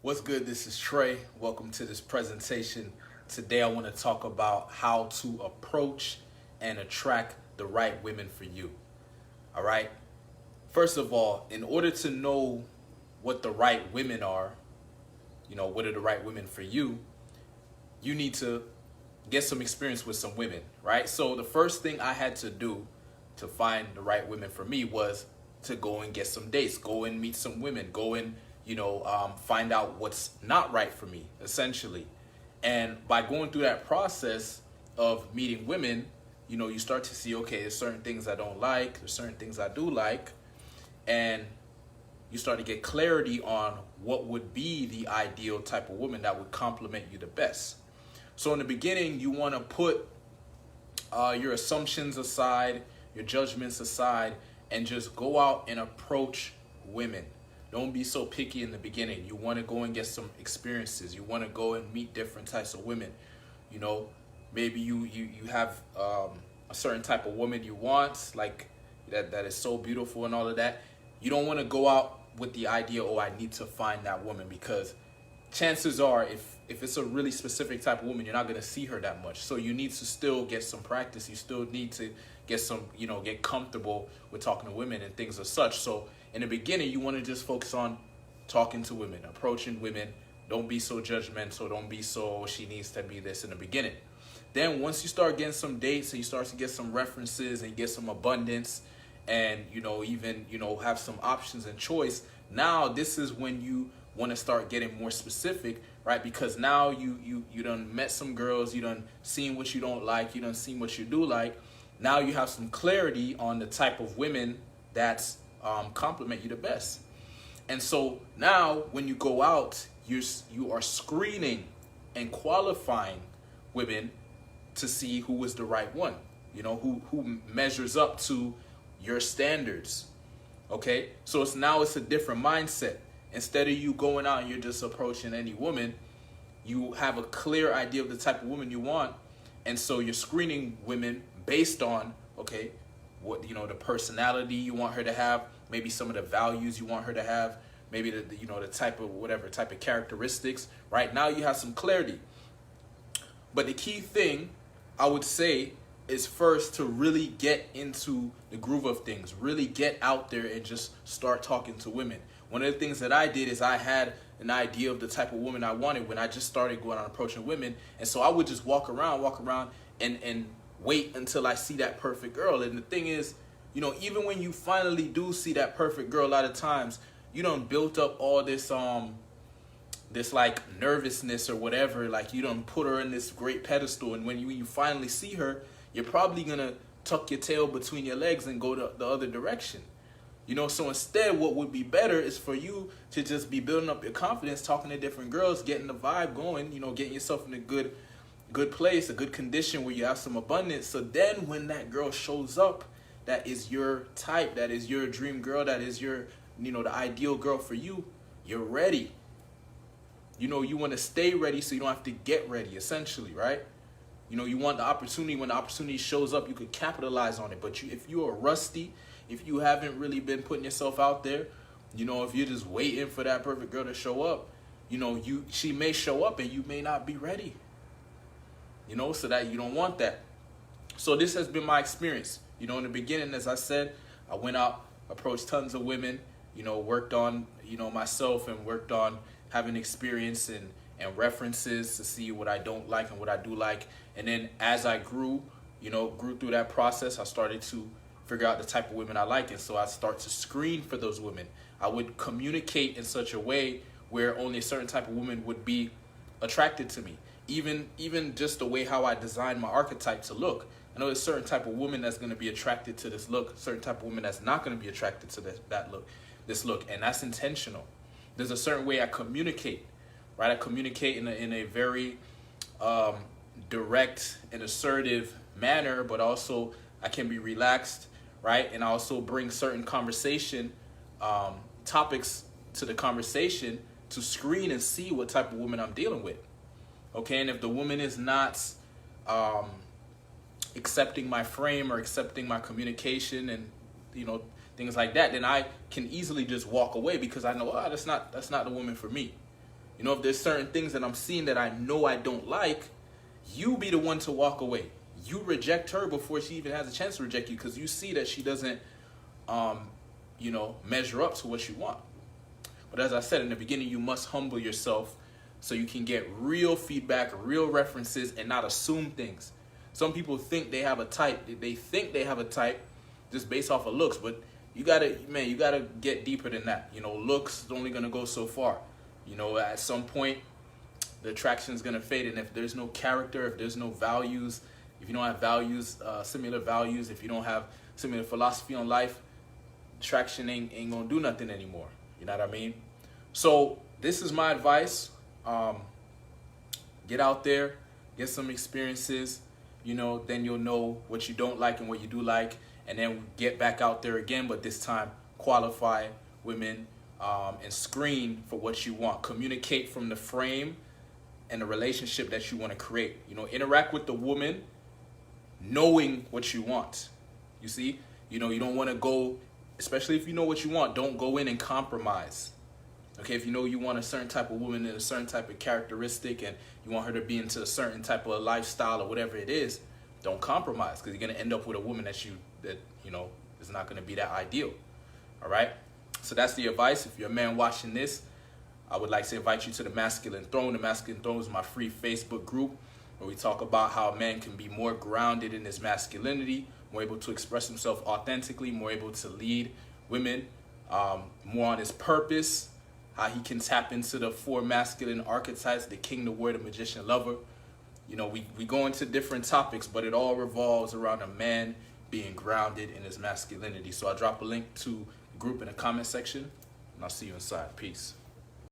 What's good? This is Trey. Welcome to this presentation. Today I want to talk about how to approach and attract the right women for you. All right. First of all, in order to know what the right women are, what are the right women for you, you need to get some experience with some women, right? So the first thing I had to do to find the right women for me was to go and get some dates, go and meet some women, go and find out what's not right for me, essentially. And by going through that process of meeting women, you start to see, okay, there's certain things I don't like, there's certain things I do like, and you start to get clarity on what would be the ideal type of woman that would complement you the best. So in the beginning, you want to put your assumptions aside, your judgments aside, and just go out and approach women. Don't be so picky in the beginning. You want to go and get some experiences. You want to go and meet different types of women. Maybe you have a certain type of woman you want, like that is so beautiful and all of that. You don't want to go out with the idea, oh, I need to find that woman, because chances are if it's a really specific type of woman, you're not going to see her that much. So you need to still get some practice. You still need to get some, get comfortable with talking to women and things of such. So in the beginning, you want to just focus on talking to women, approaching women. Don't be so judgmental. Don't be so, she needs to be this in the beginning. Then once you start getting some dates and you start to get some references and you get some abundance and, even, have some options and choice, now this is when you want to start getting more specific, right? Because now you done met some girls, you done seen what you don't like, you done seen what you do like. Now you have some clarity on the type of women that's complement you the best. And so now when you go out, you are screening and qualifying women to see who is the right one, who measures up to your standards. Okay, so it's a different mindset. Instead of you going out and you're just approaching any woman, you have a clear idea of the type of woman you want, and so you're screening women based on, okay, what the personality you want her to have, maybe some of the values you want her to have, maybe the type of characteristics. Right now you have some clarity. But the key thing I would say is first to really get into the groove of things, really get out there and just start talking to women. One of the things that I did is I had an idea of the type of woman I wanted when I just started going out approaching women. And so I would just walk around and wait until I see that perfect girl. And the thing is, even when you finally do see that perfect girl, a lot of times you done built up all this like nervousness or whatever, like you done put her in this great pedestal, and when you finally see her, you're probably gonna tuck your tail between your legs and go the other direction. So instead, what would be better is for you to just be building up your confidence, talking to different girls, getting the vibe going, getting yourself in a good place, a good condition where you have some abundance. So then when that girl shows up, that is your type, that is your dream girl, that is your, the ideal girl for you, you're ready. You want to stay ready so you don't have to get ready, essentially, right? You want the opportunity. When the opportunity shows up, you could capitalize on it. But if you are rusty, if you haven't really been putting yourself out there, if you're just waiting for that perfect girl to show up, she may show up and you may not be ready. So that you don't want that. So this has been my experience. In the beginning, as I said, I went out, approached tons of women, worked on, myself, and worked on having experience and references to see what I don't like and what I do like. And then as I grew through that process, I started to figure out the type of women I like. And so I start to screen for those women. I would communicate in such a way where only a certain type of woman would be attracted to me. Even just the way how I designed my archetype to look. I know there's a certain type of woman that's going to be attracted to this look, certain type of woman that's not going to be attracted to this look, and that's intentional. There's a certain way I communicate, right? I communicate in a very direct and assertive manner, but also I can be relaxed, right? And I also bring certain conversation topics to the conversation to screen and see what type of woman I'm dealing with. Okay, and if the woman is not accepting my frame or accepting my communication and things like that, then I can easily just walk away because I know, that's not the woman for me. You know, if there's certain things that I'm seeing that I know I don't like, you be the one to walk away. You reject her before she even has a chance to reject you, because you see that she doesn't, measure up to what you want. But as I said in the beginning, you must humble yourself so you can get real feedback, real references, and not assume things. Some people think they have a type. They think they have a type just based off of looks, but you gotta get deeper than that. You know, looks is only gonna go so far. You know, at some point, the attraction is gonna fade, and if there's no character, if there's no values, if you don't have values, similar values, if you don't have similar philosophy on life, attraction ain't gonna do nothing anymore. You know what I mean? So this is my advice. Get out there, get some experiences. You know, then you'll know what you don't like and what you do like, and then get back out there again, but this time qualify women and screen for what you want. Communicate from the frame and the relationship that you want to create. You know, interact with the woman knowing what you want. You see, you know, you don't want to go, especially if you know what you want, don't go in and compromise. Okay, if you know you want a certain type of woman and a certain type of characteristic, and you want her to be into a certain type of lifestyle or whatever it is, don't compromise, because you're going to end up with a woman that is not going to be that ideal. All right? So that's the advice. If you're a man watching this, I would like to invite you to the Masculine Throne. The Masculine Throne is my free Facebook group where we talk about how a man can be more grounded in his masculinity, more able to express himself authentically, more able to lead women, more on his purpose, how he can tap into the 4 masculine archetypes: the king, the warrior, the magician, lover. You know, we go into different topics, but it all revolves around a man being grounded in his masculinity. So I'll drop a link to the group in the comment section, and I'll see you inside. Peace.